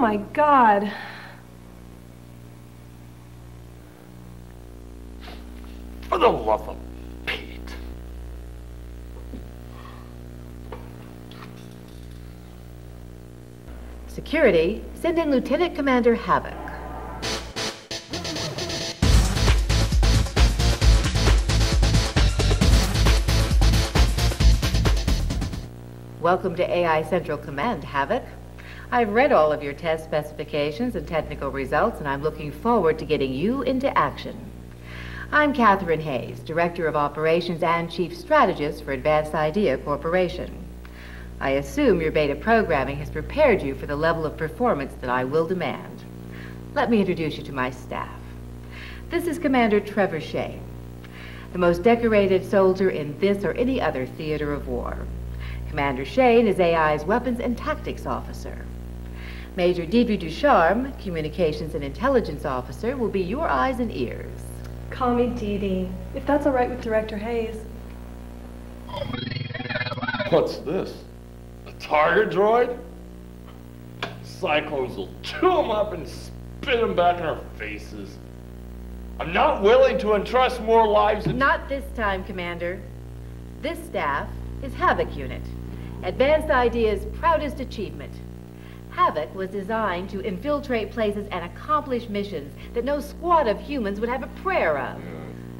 my God. For the love of Pete. Security, send in Lieutenant Commander Havoc. Welcome to AI Central Command, Havoc. I've read all of your test specifications and technical results, and I'm looking forward to getting you into action. I'm Catherine Hayes, Director of Operations and Chief Strategist for Advanced Idea Corporation. I assume your beta programming has prepared you for the level of performance that I will demand. Let me introduce you to my staff. This is Commander Trevor Shane, the most decorated soldier in this or any other theater of war. Commander Shane is AI's Weapons and Tactics Officer. Major Dee Ducharme, Communications and Intelligence Officer, will be your eyes and ears. Call me Dee Dee, if that's all right with Director Hayes. What's this? A target droid? Cyclones will chew them up and spit them back in our faces. I'm not willing to entrust more lives in... Not this time, Commander. This staff is Havoc Unit, Advanced Idea's proudest achievement. Havoc was designed to infiltrate places and accomplish missions that no squad of humans would have a prayer of.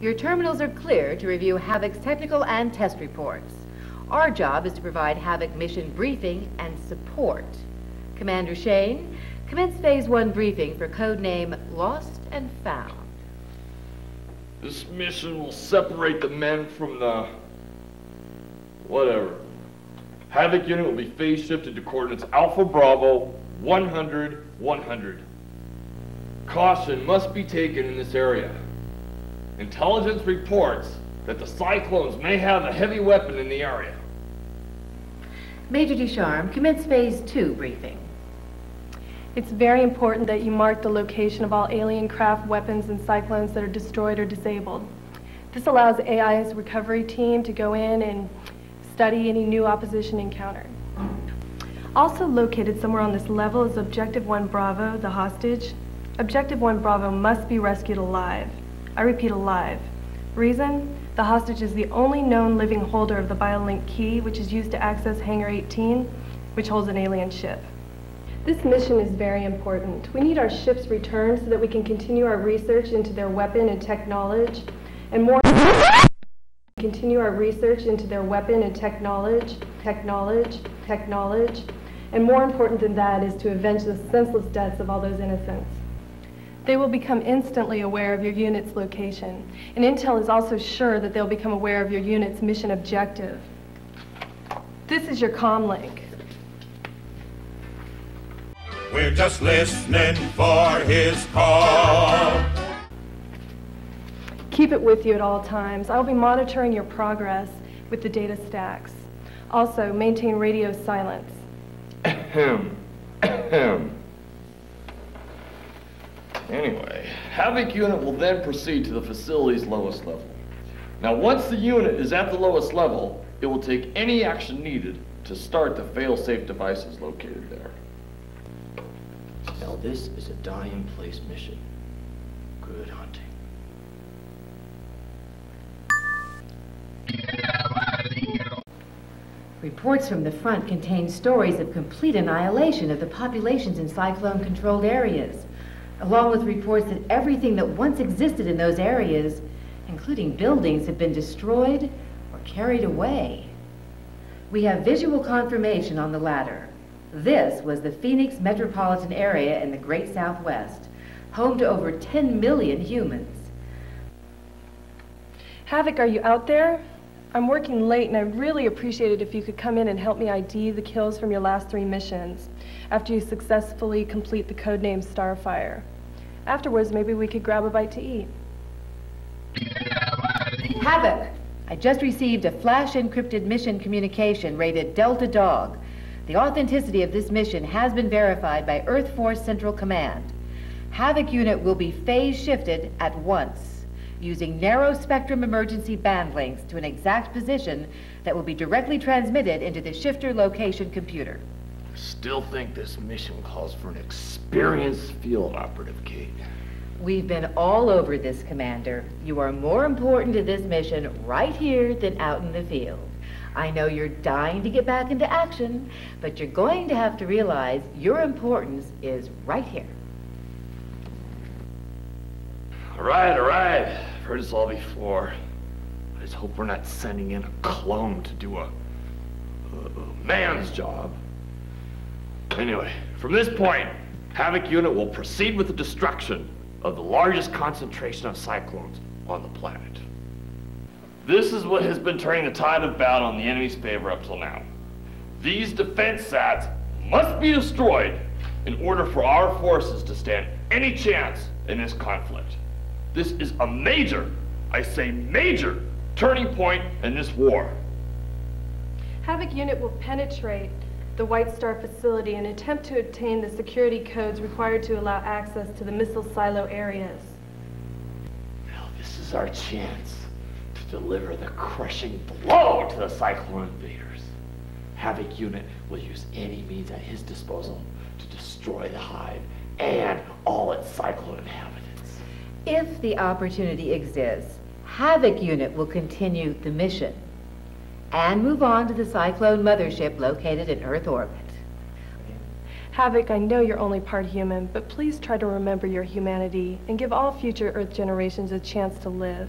Your terminals are clear to review Havoc's technical and test reports. Our job is to provide Havoc mission briefing and support. Commander Shane, commence Phase 1 briefing for codename Lost and Found. This mission will separate the men from the... whatever. Havoc Unit will be phase shifted to coordinates Alpha Bravo 100, 100. Caution must be taken in this area. Intelligence reports that the Cyclones may have a heavy weapon in the area. Major Ducharme, commence Phase 2 briefing. It's very important that you mark the location of all alien craft, weapons, and cyclones that are destroyed or disabled. This allows AI's recovery team to go in and study any new opposition encountered. Also located somewhere on this level is Objective 1 Bravo, the hostage. Objective 1 Bravo must be rescued alive. I repeat, alive. Reason? The hostage is the only known living holder of the BioLink key, which is used to access Hangar 18, which holds an alien ship. This mission is very important. We need our ships returned so that we can continue our research into their weapon and technology, and more continue our research into their weapon and technology, and more important than that is to avenge the senseless deaths of all those innocents. They will become instantly aware of your unit's location, and Intel is also sure that they'll become aware of your unit's mission objective. This is your comm link. We're just listening for his call. Keep it with you at all times. I'll be monitoring your progress with the data stacks. Also, maintain radio silence. Ahem. Ahem. Anyway, Havoc Unit will then proceed to the facility's lowest level. Now, once the unit is at the lowest level, it will take any action needed to start the fail-safe devices located there. Now, this is a die-in-place mission. Good hunting. Reports from the front contain stories of complete annihilation of the populations in cyclone-controlled areas, along with reports that everything that once existed in those areas, including buildings, have been destroyed or carried away. We have visual confirmation on the latter. This was the Phoenix metropolitan area in the Great Southwest, home to over 10 million humans. Havoc, are you out there? I'm working late, and I'd really appreciate it if you could come in and help me ID the kills from your last 3 missions after you successfully complete the codename Starfire. Afterwards, maybe we could grab a bite to eat. Havoc, I just received a flash-encrypted mission communication rated Delta Dog. The authenticity of this mission has been verified by Earth Force Central Command. Havoc Unit will be phase-shifted at once, using narrow-spectrum emergency band links to an exact position that will be directly transmitted into the shifter location computer. Still think this mission calls for an experienced field operative, Kate. We've been all over this, Commander. You are more important to this mission right here than out in the field. I know you're dying to get back into action, but you're going to have to realize your importance is right here. All right, all right. I've heard this all before. I just hope we're not sending in a clone to do a man's job. Anyway, from this point, Havoc Unit will proceed with the destruction of the largest concentration of cyclones on the planet. This is what has been turning the tide of battle in the enemy's favor up till now. These defense sats must be destroyed in order for our forces to stand any chance in this conflict. This is a major, I say major, turning point in this war. Havoc Unit will penetrate the White Star facility and attempt to obtain the security codes required to allow access to the missile silo areas. Well, this is our chance to deliver the crushing blow to the Cyclone invaders. Havoc Unit will use any means at his disposal to destroy the hive and all its Cyclone inhabitants. If the opportunity exists, Havoc Unit will continue the mission and move on to the Cyclone mothership located in Earth orbit. Havoc, I know you're only part human, but please try to remember your humanity and give all future Earth generations a chance to live.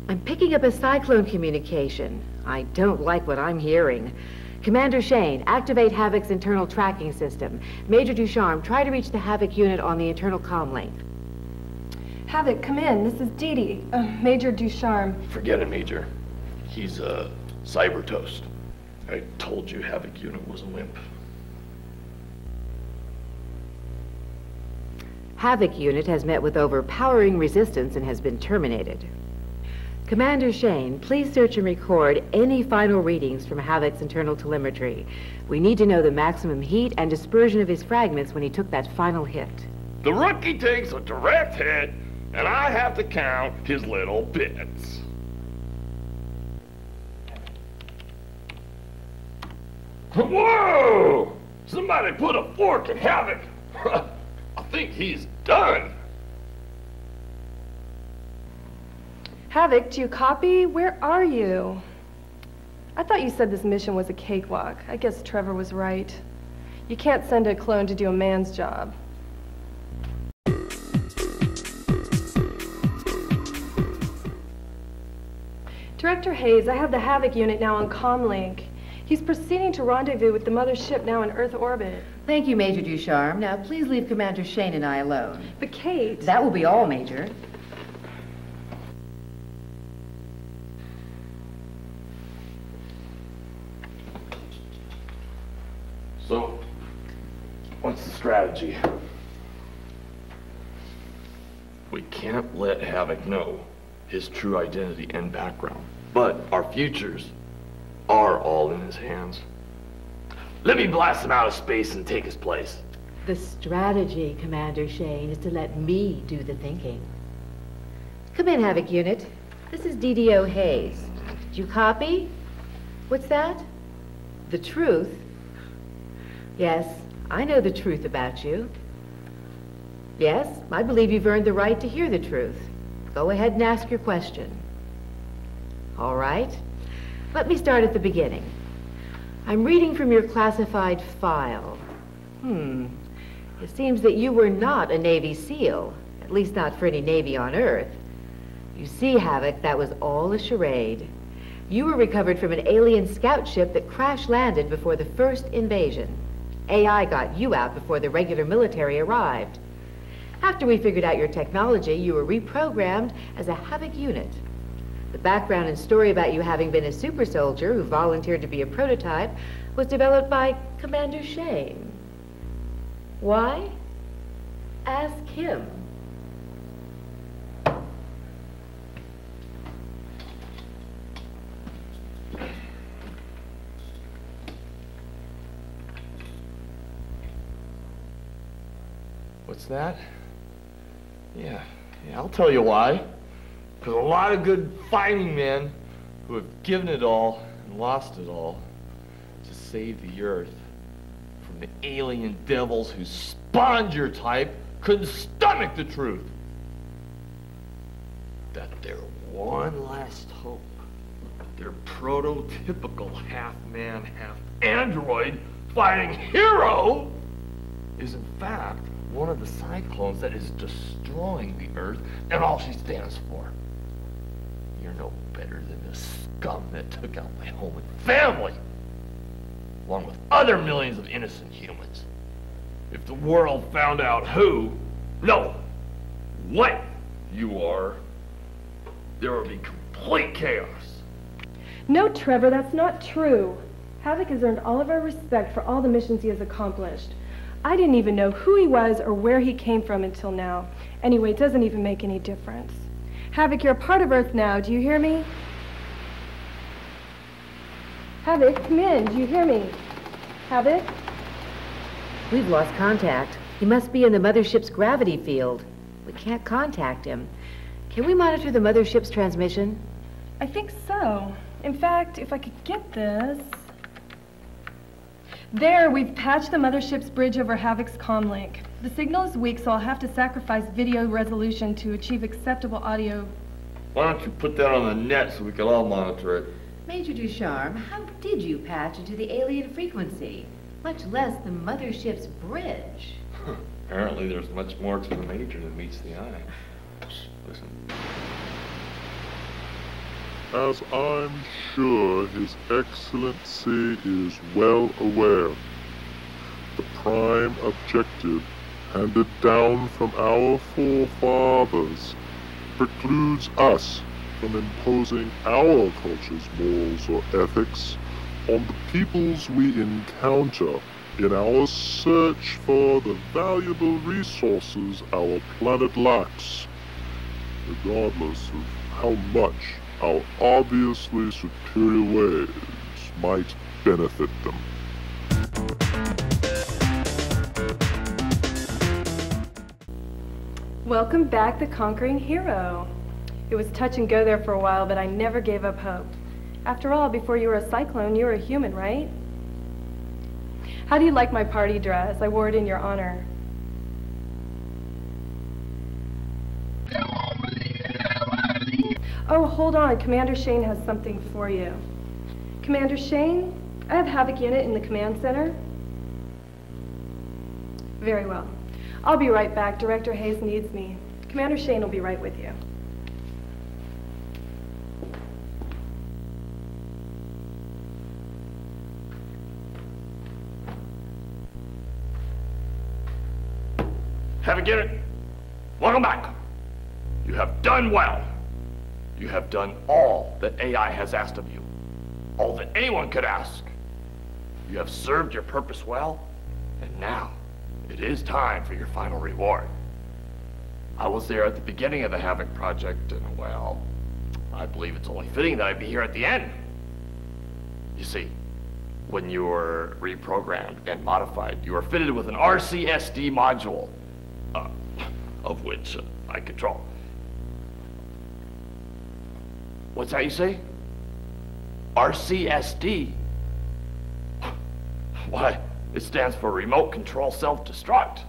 I'm picking up a Cyclone communication. I don't like what I'm hearing. Commander Shane, activate Havoc's internal tracking system. Major Ducharme, try to reach the Havoc Unit on the internal comm link. Havoc, come in. This is Dee Dee, Major Ducharme. Forget it, Major. He's a cyber toast. I told you Havoc Unit was a wimp. Havoc Unit has met with overpowering resistance and has been terminated. Commander Shane, please search and record any final readings from Havoc's internal telemetry. We need to know the maximum heat and dispersion of his fragments when he took that final hit. The rookie takes a direct hit, and I have to count his little bits. Whoa! Somebody put a fork in Havoc. I think he's done. Havoc, do you copy? Where are you? I thought you said this mission was a cakewalk. I guess Trevor was right. You can't send a clone to do a man's job. Director Hayes, I have the Havoc Unit now on comlink. He's proceeding to rendezvous with the mothership now in Earth orbit. Thank you, Major Ducharme. Now, please leave Commander Shane and I alone. But Kate... That will be all, Major. So, what's the strategy? We can't let Havoc know his true identity and background, but our futures are all in his hands. Let me blast him out of space and take his place. The strategy, Commander Shane, is to let me do the thinking. Come in, Havoc Unit. This is DDO Hayes. Did you copy? What's that? The truth? Yes, I know the truth about you. Yes, I believe you've earned the right to hear the truth. Go ahead and ask your question. All right. Let me start at the beginning. I'm reading from your classified file. It seems that you were not a Navy SEAL, at least not for any Navy on Earth. You see, Havoc, that was all a charade. You were recovered from an alien scout ship that crash-landed before the first invasion. AI got you out before the regular military arrived. After we figured out your technology, you were reprogrammed as a Havoc Unit. The background and story about you having been a super soldier who volunteered to be a prototype was developed by Commander Shane. Why? Ask him. What's that? Yeah, I'll tell you why. Because a lot of good fighting men who have given it all and lost it all to save the Earth from the alien devils who spawned your type couldn't stomach the truth that their one last hope, their prototypical half-man, half-android fighting hero, is in fact one of the Cyclones that is destroying the Earth and all she stands for. You're no better than the scum that took out my home and family, along with other millions of innocent humans. If the world found out who, no, what you are, there would be complete chaos. No, Trevor, that's not true. Havoc has earned all of our respect for all the missions he has accomplished. I didn't even know who he was or where he came from until now. Anyway, it doesn't even make any difference. Havoc, you're a part of Earth now. Do you hear me? Havoc, come in. Do you hear me? Havoc? We've lost contact. He must be in the mothership's gravity field. We can't contact him. Can we monitor the mothership's transmission? I think so. In fact, if I could get this... There, we've patched the mothership's bridge over Havoc's comlink. The signal is weak, so I'll have to sacrifice video resolution to achieve acceptable audio. Why don't you put that on the net so we can all monitor it? Major Ducharme, how did you patch into the alien frequency? Much less the mothership's bridge. Apparently there's much more to the Major than meets the eye. Listen. As I'm sure His Excellency is well aware, the prime objective handed down from our forefathers precludes us from imposing our culture's morals or ethics on the peoples we encounter in our search for the valuable resources our planet lacks, regardless of how much our obviously superior ways might benefit them. Welcome back, the conquering hero. It was touch and go there for a while, but I never gave up hope. After all, before you were a Cyclone, you were a human, right? How do you like my party dress? I wore it in your honor. Oh, hold on. Commander Shane has something for you. Commander Shane, I have Havoc unit in the command center. Very well. I'll be right back. Director Hayes needs me. Commander Shane will be right with you. Havoc unit, welcome back. You have done well. You have done all that AI has asked of you. All that anyone could ask. You have served your purpose well, and now it is time for your final reward. I was there at the beginning of the Havoc project, and well, I believe it's only fitting that I be here at the end. You see, when you were reprogrammed and modified, you were fitted with an RCSD module, of which I control. What's that you say? RCSD? Why, it stands for Remote Control Self-Destruct.